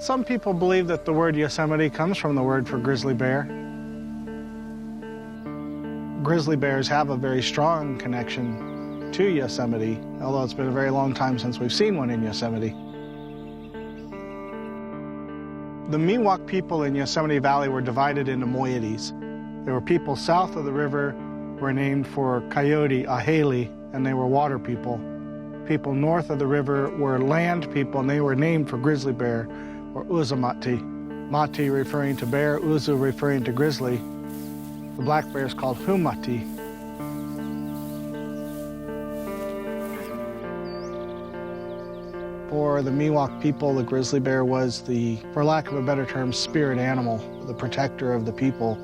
Some people believe that the word Yosemite comes from the word for grizzly bear. Grizzly bears have a very strong connection to Yosemite, although it's been a very long time since we've seen one in Yosemite. The Miwok people in Yosemite Valley were divided into moieties. There were people south of the river were named for Coyote, Ahele, and they were water people. People north of the river were land people, and they were named for grizzly bear, or Yosemite. Mati referring to bear, Uzu referring to grizzly. The black bear is called Humati. For the Miwok people, the grizzly bear was the, for lack of a better term, spirit animal, the protector of the people.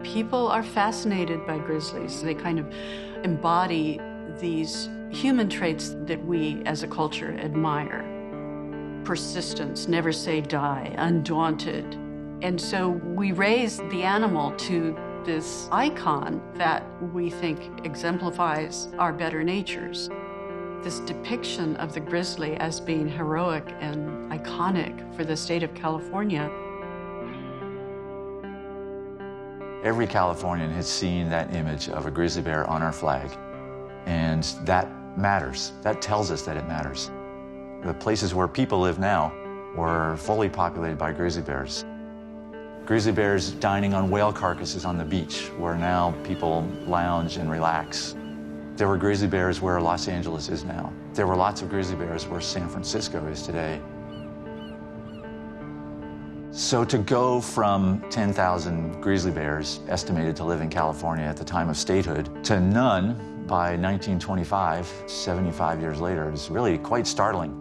People are fascinated by grizzlies. They kind of embody these human traits that we as a culture admire. Persistence, never say die, undaunted. And so we raise the animal to this icon that we think exemplifies our better natures. This depiction of the grizzly as being heroic and iconic for the state of California. Every Californian has seen that image of a grizzly bear on our flag, and that matters. That tells us that it matters. The places where people live now were fully populated by grizzly bears. Grizzly bears dining on whale carcasses on the beach, where now people lounge and relax. There were grizzly bears where Los Angeles is now. There were lots of grizzly bears where San Francisco is today. So to go from 10,000 grizzly bears estimated to live in California at the time of statehood to none by 1925, 75 years later, is really quite startling.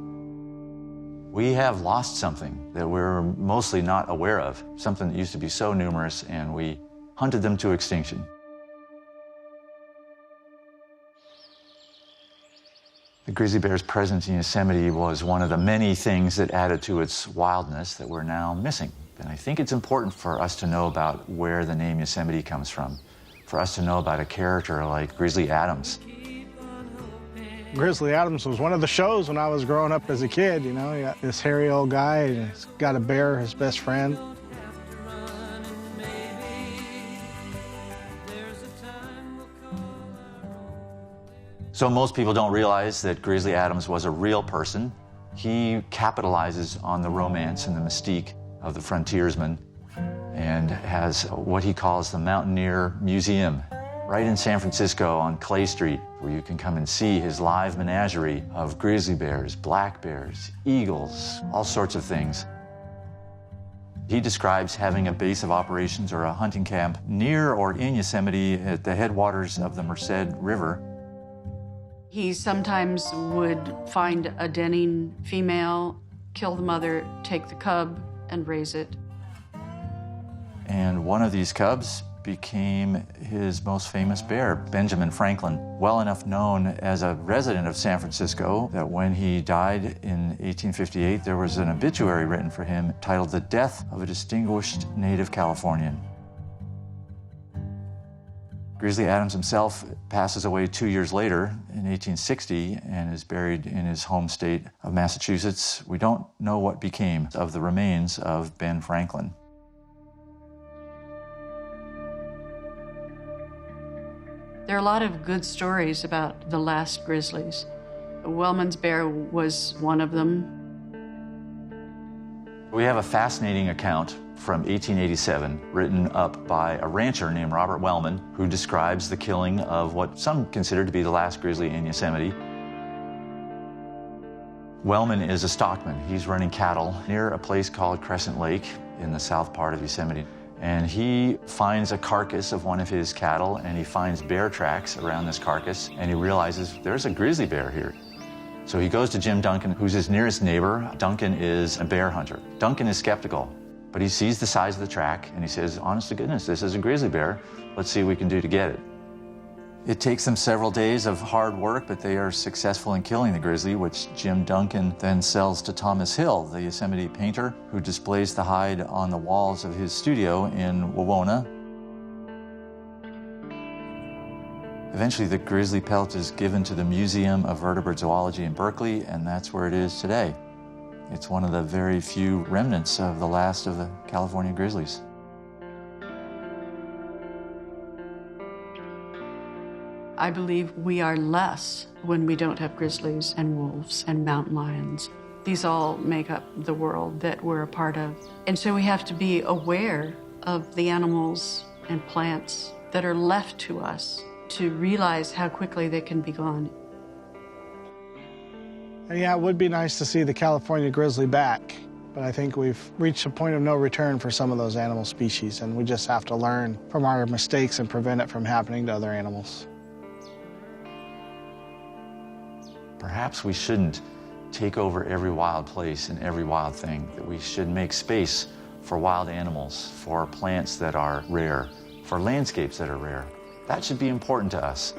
We have lost something that we're mostly not aware of, something that used to be so numerous, and we hunted them to extinction. The grizzly bear's presence in Yosemite was one of the many things that added to its wildness that we're now missing. And I think it's important for us to know about where the name Yosemite comes from, for us to know about a character like Grizzly Adams. Grizzly Adams was one of the shows when I was growing up as a kid, you know. You got this hairy old guy, and he's got a bear, his best friend. So most people don't realize that Grizzly Adams was a real person. He capitalizes on the romance and the mystique of the frontiersman and has what he calls the Mountaineer Museum right in San Francisco on Clay Street, where you can come and see his live menagerie of grizzly bears, black bears, eagles, all sorts of things. He describes having a base of operations or a hunting camp near or in Yosemite at the headwaters of the Merced River. He sometimes would find a denning female, kill the mother, take the cub, and raise it. And one of these cubs became his most famous bear, Benjamin Franklin, well enough known as a resident of San Francisco that when he died in 1858, there was an obituary written for him titled "The Death of a Distinguished Native Californian." Grizzly Adams himself passes away 2 years later in 1860 and is buried in his home state of Massachusetts. We don't know what became of the remains of Ben Franklin. There are a lot of good stories about the last grizzlies. Wellman's bear was one of them. We have a fascinating account from 1887 written up by a rancher named Robert Wellman, who describes the killing of what some consider to be the last grizzly in Yosemite. Wellman is a stockman. He's running cattle near a place called Crescent Lake in the south part of Yosemite. And he finds a carcass of one of his cattle, and he finds bear tracks around this carcass, and he realizes there's a grizzly bear here. So he goes to Jim Duncan, who's his nearest neighbor. Duncan is a bear hunter. Duncan is skeptical, but he sees the size of the track, and he says, honest to goodness, this is a grizzly bear. Let's see what we can do to get it. It takes them several days of hard work, but they are successful in killing the grizzly, which Jim Duncan then sells to Thomas Hill, the Yosemite painter, who displays the hide on the walls of his studio in Wawona. Eventually, the grizzly pelt is given to the Museum of Vertebrate Zoology in Berkeley, and that's where it is today. It's one of the very few remnants of the last of the California grizzlies. I believe we are less when we don't have grizzlies and wolves and mountain lions. These all make up the world that we're a part of. And so we have to be aware of the animals and plants that are left to us to realize how quickly they can be gone. And yeah, it would be nice to see the California grizzly back, but I think we've reached a point of no return for some of those animal species, and we just have to learn from our mistakes and prevent it from happening to other animals. Perhaps we shouldn't take over every wild place and every wild thing, that we should make space for wild animals, for plants that are rare, for landscapes that are rare. That should be important to us.